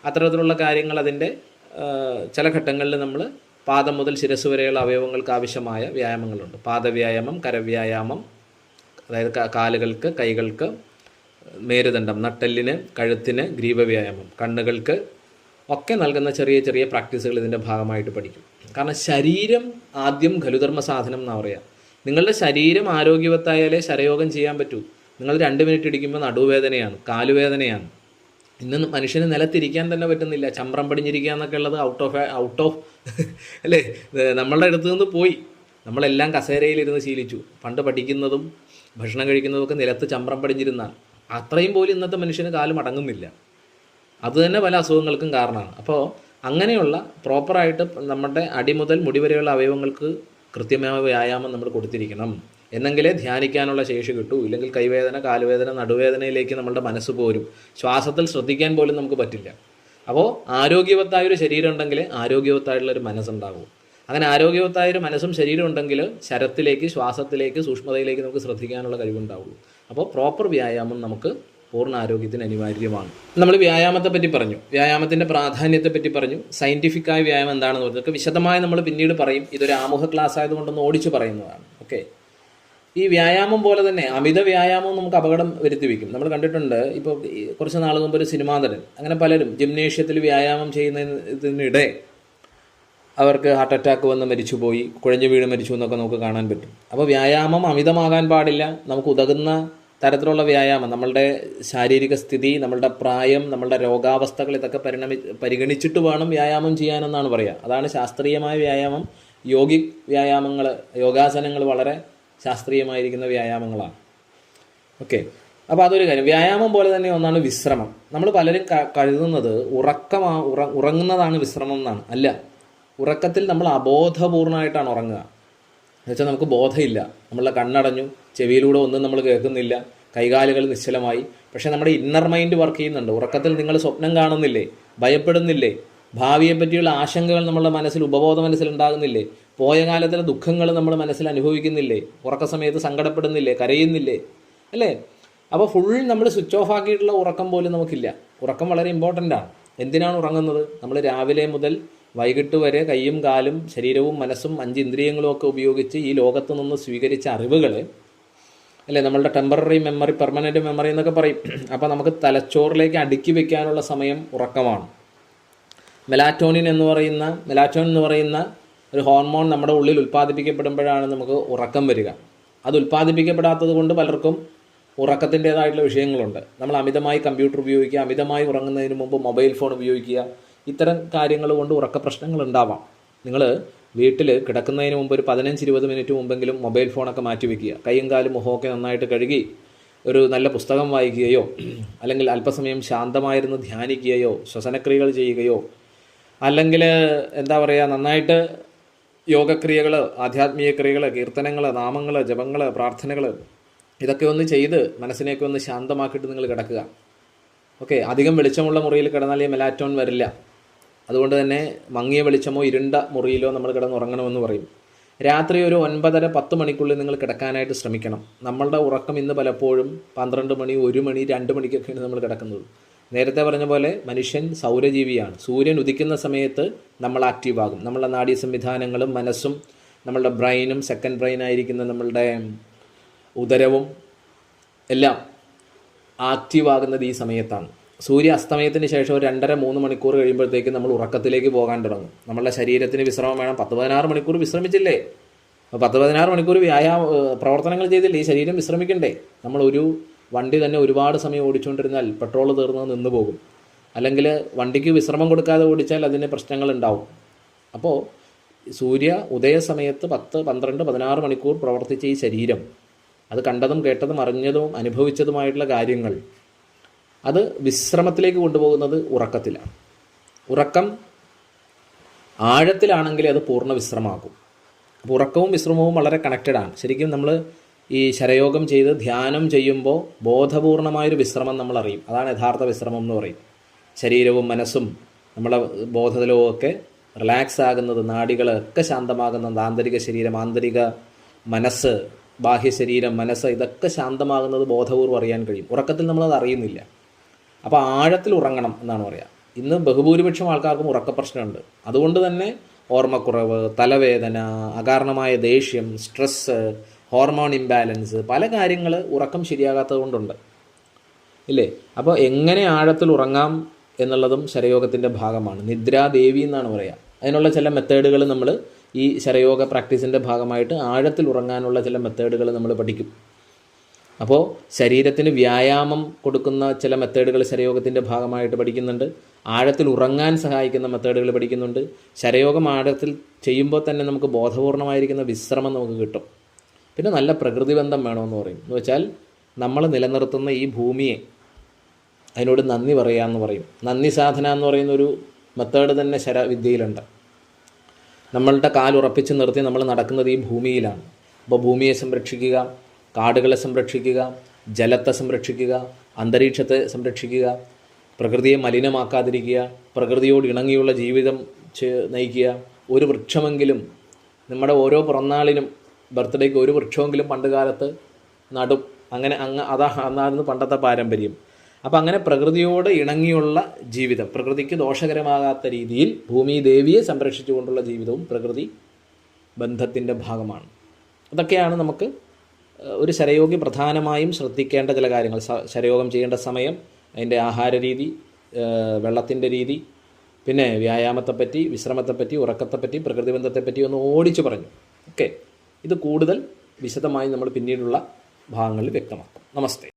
[SPEAKER 1] അത്തരത്തിലുള്ള കാര്യങ്ങൾ അതിൻ്റെ ചില ഘട്ടങ്ങളിൽ നമ്മൾ പാദം മുതൽ ശിരസ് വരെയുള്ള അവയവങ്ങൾക്ക് ആവശ്യമായ വ്യായാമങ്ങളുണ്ട്. പാദവ്യായാമം, കരവ്യായാമം, അതായത് കാലുകൾക്ക്, കൈകൾക്ക്, മേരുദണ്ഡം, നട്ടെല്ലിന്, കഴുത്തിന്, ഗ്രീവവ്യായാമം, കണ്ണുകൾക്ക് ഒക്കെ നൽകുന്ന ചെറിയ ചെറിയ പ്രാക്ടീസുകൾ ഇതിൻ്റെ ഭാഗമായിട്ട് പഠിക്കും. കാരണം ശരീരം ആദ്യം ഖലുധർമ്മ സാധനം എന്നാണ് പറയുക. നിങ്ങളുടെ ശരീരം ആരോഗ്യവത്തായാലേ ശരയോഗം ചെയ്യാൻ പറ്റൂ. നിങ്ങൾ 2 മിനിറ്റ് ഇടിക്കുമ്പോൾ നടുവേദനയാണ്, കാലുവേദനയാണ്. ഇന്ന് മനുഷ്യന് നിലത്തിരിക്കാൻ തന്നെ പറ്റുന്നില്ല. ചമ്രം പടിഞ്ഞിരിക്കുക എന്നൊക്കെ ഉള്ളത് ഔട്ട് ഓഫ് അല്ലേ, നമ്മളുടെ അടുത്ത് നിന്ന് പോയി. നമ്മളെല്ലാം കസേരയിലിരുന്ന് ശീലിച്ചു. പണ്ട് പഠിക്കുന്നതും ഭക്ഷണം കഴിക്കുന്നതും ഒക്കെ നിലത്ത് ചമ്രം പടിഞ്ഞിരുന്നാൽ അത്രയും പോലും ഇന്നത്തെ മനുഷ്യന് കാല് മടങ്ങുന്നില്ല. അതുതന്നെ പല അസുഖങ്ങൾക്കും കാരണമാണ്. അപ്പോൾ അങ്ങനെയുള്ള പ്രോപ്പറായിട്ട് നമ്മുടെ അടി മുതൽ മുടി വരെയുള്ള അവയവങ്ങൾക്ക് കൃത്യമായ വ്യായാമം നമ്മൾ കൊടുത്തിരിക്കണം. എന്നെങ്കിലേ ധ്യാനിക്കാനുള്ള ശേഷി കിട്ടൂ. ഇല്ലെങ്കിൽ കൈവേദന, കാലുവേദന, നടുവേദനയിലേക്ക് നമ്മളുടെ മനസ്സ് പോരും. ശ്വാസത്തിൽ ശ്രദ്ധിക്കാൻ പോലും നമുക്ക് പറ്റില്ല. അപ്പോൾ ആരോഗ്യവത്തായൊരു ശരീരം ഉണ്ടെങ്കിൽ ആരോഗ്യവത്തായിട്ടുള്ളൊരു മനസ്സുണ്ടാകും. അങ്ങനെ ആരോഗ്യവത്തായൊരു മനസ്സും ശരീരം ഉണ്ടെങ്കിൽ ശരത്തിലേക്ക്, ശ്വാസത്തിലേക്ക്, സൂക്ഷ്മതയിലേക്ക് നമുക്ക് ശ്രദ്ധിക്കാനുള്ള കഴിവുണ്ടാവുള്ളൂ. അപ്പോൾ പ്രോപ്പർ വ്യായാമം നമുക്ക് പൂർണ്ണ ആരോഗ്യത്തിന് അനിവാര്യമാണ്. നമ്മൾ വ്യായാമത്തെ പറ്റി പറഞ്ഞു, വ്യായാമത്തിൻ്റെ പ്രാധാന്യത്തെ പറ്റി പറഞ്ഞു, സയൻറ്റിഫിക്കായ വ്യായാമം എന്താണെന്ന് പറഞ്ഞതൊക്കെ വിശദമായി നമ്മൾ പിന്നീട് പറയും. ഇതൊരു ആമുഖ ക്ലാസ് ആയതുകൊണ്ടൊന്ന് ഓടിച്ചു പറയുന്നതാണ്. ഓക്കെ. ഈ വ്യായാമം പോലെ തന്നെ അമിത വ്യായാമം നമുക്ക് അപകടം വരുത്തി വയ്ക്കും. നമ്മൾ കണ്ടിട്ടുണ്ട്, ഇപ്പോൾ കുറച്ച് നാൾ മുമ്പ് ഒരു സിനിമാ നടൻ, അങ്ങനെ പലരും ജിംനേഷ്യത്തിൽ വ്യായാമം ചെയ്യുന്നതിനിടെ അവർക്ക് ഹാർട്ട് അറ്റാക്ക് വന്ന് മരിച്ചുപോയി, കുഴഞ്ഞു വീണ് മരിച്ചു എന്നൊക്കെ നമുക്ക് കാണാൻ പറ്റും. അപ്പോൾ വ്യായാമം അമിതമാകാൻ പാടില്ല. നമുക്ക് ഉതകുന്ന തരത്തിലുള്ള വ്യായാമം, നമ്മളുടെ ശാരീരിക സ്ഥിതി, നമ്മളുടെ പ്രായം, നമ്മളുടെ രോഗാവസ്ഥകൾ ഇതൊക്കെ പരിഗണിച്ചിട്ട് വേണം വ്യായാമം ചെയ്യാനെന്നാണ് പറയുക. അതാണ് ശാസ്ത്രീയമായ വ്യായാമം. യോഗിക് വ്യായാമങ്ങൾ, യോഗാസനങ്ങൾ വളരെ ശാസ്ത്രീയമായിരിക്കുന്ന വ്യായാമങ്ങളാണ്. ഓക്കെ. അപ്പോൾ അതൊരു കാര്യം. വ്യായാമം പോലെ തന്നെ ഒന്നാണ് വിശ്രമം. നമ്മൾ പലരും കരുതുന്നത് ഉറങ്ങുന്നതാണ് വിശ്രമം എന്നാണ്. അല്ല, ഉറക്കത്തിൽ നമ്മൾ അബോധപൂർണ്ണമായിട്ടാണ് ഉറങ്ങുക. എന്നുവെച്ചാൽ നമുക്ക് ബോധമില്ല, നമ്മളുടെ കണ്ണടഞ്ഞു, ചെവിയിലൂടെ ഒന്നും നമ്മൾ കേൾക്കുന്നില്ല, കൈകാലുകൾ നിശ്ചലമായി. പക്ഷേ നമ്മുടെ ഇന്നർ മൈൻഡ് വർക്ക് ചെയ്യുന്നുണ്ട്. ഉറക്കത്തിൽ നിങ്ങൾ സ്വപ്നം കാണുന്നില്ലേ, ഭയപ്പെടുന്നില്ലേ, ഭാവിയെ പറ്റിയുള്ള ആശങ്കകൾ നമ്മളുടെ മനസ്സിൽ, ഉപബോധ മനസ്സിലുണ്ടാകുന്നില്ലേ, പോയ കാലത്തിലെ ദുഃഖങ്ങൾ നമ്മൾ മനസ്സിൽ അനുഭവിക്കുന്നില്ലേ, ഉറക്ക സമയത്ത് സങ്കടപ്പെടുന്നില്ലേ, കരയുന്നില്ലേ, അല്ലേ? അപ്പോൾ ഫുൾ നമ്മൾ സ്വിച്ച് ഓഫ് ആക്കിയിട്ടുള്ള ഉറക്കം പോലും നമുക്കില്ല. ഉറക്കം വളരെ ഇമ്പോർട്ടൻ്റ് ആണ്. എന്തിനാണ് ഉറങ്ങുന്നത്? നമ്മൾ രാവിലെ മുതൽ വൈകിട്ട് വരെ കൈയും കാലും ശരീരവും മനസ്സും 5 ഇന്ദ്രിയങ്ങളും ഒക്കെ ഉപയോഗിച്ച് ഈ ലോകത്ത് നിന്ന് സ്വീകരിച്ച അറിവുകൾ, അല്ലേ, നമ്മളുടെ ടെമ്പററി മെമ്മറി, പെർമനൻറ്റ് മെമ്മറി എന്നൊക്കെ പറയും. അപ്പോൾ നമുക്ക് തലച്ചോറിലേക്ക് അടുക്കി വെക്കാനുള്ള സമയം ഉറക്കമാണ്. മെലാറ്റോണിൻ എന്ന് പറയുന്ന ഒരു ഹോർമോൺ നമ്മുടെ ഉള്ളിൽ ഉൽപ്പാദിപ്പിക്കപ്പെടുമ്പോഴാണ് നമുക്ക് ഉറക്കം വരിക. അത് ഉൽപ്പാദിപ്പിക്കപ്പെടാത്തത് കൊണ്ട് പലർക്കും ഉറക്കത്തിൻ്റേതായിട്ടുള്ള വിഷയങ്ങളുണ്ട്. നമ്മൾ അമിതമായി കമ്പ്യൂട്ടർ ഉപയോഗിക്കുക, അമിതമായി ഉറങ്ങുന്നതിന് മുമ്പ് മൊബൈൽ ഫോൺ ഉപയോഗിക്കുക, ഇത്തരം കാര്യങ്ങൾ കൊണ്ട് ഉറക്ക പ്രശ്നങ്ങൾ ഉണ്ടാവാം. നിങ്ങൾ വീട്ടിൽ കിടക്കുന്നതിന് മുമ്പ് ഒരു 15-20 മിനിറ്റ് മുമ്പെങ്കിലും മൊബൈൽ ഫോണൊക്കെ മാറ്റി വയ്ക്കുക. കൈയും കാലും മുഖമൊക്കെ നന്നായിട്ട് കഴുകി ഒരു നല്ല പുസ്തകം വായിക്കുകയോ അല്ലെങ്കിൽ അല്പസമയം ശാന്തമായിരുന്നു ധ്യാനിക്കുകയോ ശ്വസനക്രിയകൾ ചെയ്യുകയോ അല്ലെങ്കിൽ നന്നായിട്ട് യോഗക്രിയകൾ, ആധ്യാത്മിക ക്രിയകൾ, കീർത്തനങ്ങൾ, നാമങ്ങൾ, ജപങ്ങൾ, പ്രാർത്ഥനകൾ ഇതൊക്കെ ഒന്ന് ചെയ്ത് മനസ്സിനെയൊക്കെ ഒന്ന് ശാന്തമാക്കിയിട്ട് നിങ്ങൾ കിടക്കുക. ഓക്കെ. അധികം വെളിച്ചമുള്ള മുറിയിൽ കിടന്നാൽ ഈ മെലാറ്റോൺ വരില്ല. അതുകൊണ്ട് തന്നെ മങ്ങിയ വെളിച്ചമോ ഇരുണ്ട മുറിയിലോ നമ്മൾ കിടന്നുറങ്ങണമെന്ന് പറയും. രാത്രി ഒരു 9:30-10 മണിക്കുള്ളിൽ നിങ്ങൾ കിടക്കാനായിട്ട് ശ്രമിക്കണം. നമ്മളുടെ ഉറക്കം ഇന്ന് പലപ്പോഴും 12 മണി, 1 മണി, 2 മണിക്കൊക്കെയാണ് നമ്മൾ കിടക്കുന്നത്. നേരത്തെ പറഞ്ഞ പോലെ മനുഷ്യൻ സൗരജീവിയാണ്. സൂര്യൻ ഉദിക്കുന്ന സമയത്ത് നമ്മൾ ആക്റ്റീവാകും. നമ്മളുടെ നാഡീ സംവിധാനങ്ങളും മനസ്സും നമ്മളുടെ ബ്രെയിനും സെക്കൻഡ് ബ്രെയിനായിരിക്കുന്ന നമ്മളുടെ ഉദരവും എല്ലാം ആക്റ്റീവാകുന്നത് ഈ സമയത്താണ്. സൂര്യ അസ്തമയത്തിന് ശേഷം ഒരു 2.5-3 മണിക്കൂർ കഴിയുമ്പോഴത്തേക്ക് നമ്മൾ ഉറക്കത്തിലേക്ക് പോകാൻ തുടങ്ങും. നമ്മളുടെ ശരീരത്തിന് വിശ്രമം വേണം. 10-16 മണിക്കൂർ വിശ്രമിച്ചില്ലേ? 10-16 മണിക്കൂർ പ്രവർത്തനങ്ങൾ ചെയ്തില്ലേ? ഈ ശരീരം വിശ്രമിക്കണ്ടേ? നമ്മളൊരു വണ്ടി തന്നെ ഒരുപാട് സമയം ഓടിച്ചുകൊണ്ടിരുന്നാൽ പെട്രോൾ തീർന്ന് നിന്ന് പോകും. അല്ലെങ്കിൽ വണ്ടിക്ക് വിശ്രമം കൊടുക്കാതെ ഓടിച്ചാൽ അതിന് പ്രശ്നങ്ങളുണ്ടാവും. അപ്പോൾ സൂര്യ ഉദയ സമയത്ത് 10, 12, 16 മണിക്കൂർ പ്രവർത്തിച്ച ഈ ശരീരം, അത് കണ്ടതും കേട്ടതും അറിഞ്ഞതും അനുഭവിച്ചതുമായിട്ടുള്ള കാര്യങ്ങൾ, അത് വിശ്രമത്തിലേക്ക് കൊണ്ടുപോകുന്നത് ഉറക്കത്തിലാണ്. ഉറക്കം ആഴത്തിലാണെങ്കിൽ അത് പൂർണ്ണ വിശ്രമമാകും. അപ്പോൾ ഉറക്കവും വിശ്രമവും വളരെ കണക്റ്റഡാണ്. ശരിക്കും നമ്മൾ ഈ ശരയോഗം ചെയ്ത് ധ്യാനം ചെയ്യുമ്പോൾ ബോധപൂർണമായൊരു വിശ്രമം നമ്മൾ അറിയും. അതാണ് യഥാർത്ഥ വിശ്രമം എന്ന് പറയും. ശരീരവും മനസ്സും നമ്മളെ ബോധതലവും ഒക്കെ റിലാക്സ് ആകുന്നത്, നാഡികളൊക്കെ ശാന്തമാകുന്നത്, ആന്തരിക ശരീരം, ആന്തരിക മനസ്സ്, ബാഹ്യ ശരീരം, മനസ്സ്, ഇതൊക്കെ ശാന്തമാകുന്നത് ബോധപൂർവ്വം അറിയാൻ കഴിയും. ഉറക്കത്തിൽ നമ്മളത് അറിയുന്നില്ല. അപ്പോൾ ആഴത്തിൽ ഉറങ്ങണം എന്നാണ് പറയുക. ഇന്ന് ബഹുഭൂരിപക്ഷം ആൾക്കാർക്കും ഉറക്ക പ്രശ്നമുണ്ട്. അതുകൊണ്ട് തന്നെ ഓർമ്മക്കുറവ്, തലവേദന, അകാരണമായ ദേഷ്യം, സ്ട്രെസ്സ്, ഹോർമോൺ ഇംബാലൻസ്, പല കാര്യങ്ങൾ ഉറക്കം ശരിയാകാത്തത് കൊണ്ടുണ്ട് ഇല്ലേ. അപ്പോൾ എങ്ങനെ ആഴത്തിൽ ഉറങ്ങാം എന്നുള്ളതും ശരയോഗത്തിൻ്റെ ഭാഗമാണ്. നിദ്രാദേവി എന്നാണ് പറയുക. അതിനുള്ള ചില മെത്തേഡുകൾ നമ്മൾ ഈ ശരയോഗ പ്രാക്ടീസിൻ്റെ ഭാഗമായിട്ട് ആഴത്തിൽ ഉറങ്ങാനുള്ള ചില മെത്തേഡുകൾ നമ്മൾ പഠിക്കും. അപ്പോൾ ശരീരത്തിന് വ്യായാമം കൊടുക്കുന്ന ചില മെത്തേഡുകൾ ശരയോഗത്തിൻ്റെ ഭാഗമായിട്ട് പഠിക്കുന്നുണ്ട്. ആഴത്തിൽ ഉറങ്ങാൻ സഹായിക്കുന്ന മെത്തേഡുകൾ പഠിക്കുന്നുണ്ട്. ശരയോഗം ആഴത്തിൽ ചെയ്യുമ്പോൾ തന്നെ നമുക്ക് ബോധപൂർണമായിരിക്കുന്ന വിശ്രമം നമുക്ക് കിട്ടും. പിന്നെ നല്ല പ്രകൃതിബന്ധം വേണമെന്ന് പറയും. എന്ന് വെച്ചാൽ നമ്മൾ നിലനിർത്തുന്ന ഈ ഭൂമിയെ അതിനോട് നന്ദി പറയാമെന്ന് പറയും. നന്ദി സാധന എന്ന് പറയുന്നൊരു മെത്തേഡ് തന്നെ ശരവിദ്യയിലുണ്ട്. നമ്മളുടെ കാലുറപ്പിച്ച് നിർത്തി നമ്മൾ നടക്കുന്നത് ഈ ഭൂമിയിലാണ്. അപ്പോൾ ഭൂമിയെ സംരക്ഷിക്കുക, കാടുകളെ സംരക്ഷിക്കുക, ജലത്തെ സംരക്ഷിക്കുക, അന്തരീക്ഷത്തെ സംരക്ഷിക്കുക, പ്രകൃതിയെ മലിനമാക്കാതിരിക്കുക, പ്രകൃതിയോട് ഇണങ്ങിയുള്ള ജീവിതം നയിക്കുക. ഒരു വൃക്ഷമെങ്കിലും നമ്മുടെ ഓരോ പിറന്നാളിനും ബർത്ത്ഡേക്ക് ഒരു വൃക്ഷമെങ്കിലും പണ്ട് കാലത്ത് നടും. അങ്ങനെ അതായിരുന്നു പണ്ടത്തെ പാരമ്പര്യം. അപ്പം അങ്ങനെ പ്രകൃതിയോട് ഇണങ്ങിയുള്ള ജീവിതം, പ്രകൃതിക്ക് ദോഷകരമാകാത്ത രീതിയിൽ ഭൂമി ദേവിയെ സംരക്ഷിച്ചുകൊണ്ടുള്ള ജീവിതവും പ്രകൃതി ബന്ധത്തിൻ്റെ ഭാഗമാണ്. അതൊക്കെയാണ് നമുക്ക് ഒരു ശരയോഗി പ്രധാനമായും ശ്രദ്ധിക്കേണ്ട ചില കാര്യങ്ങൾ. ശരയോഗം ചെയ്യേണ്ട സമയം, അതിൻ്റെ ആഹാര രീതി, വെള്ളത്തിൻ്റെ രീതി, പിന്നെ വ്യായാമത്തെപ്പറ്റി, വിശ്രമത്തെപ്പറ്റി, ഉറക്കത്തെപ്പറ്റി, പ്രകൃതിബന്ധത്തെപ്പറ്റി ഒന്ന് ഓടിച്ചു പറഞ്ഞു. ഓക്കെ, ഇത് കൂടുതൽ വിശദമായി നമ്മൾ പിന്നീടുള്ള ഭാഗങ്ങളിൽ വ്യക്തമാക്കും. നമസ്തേ.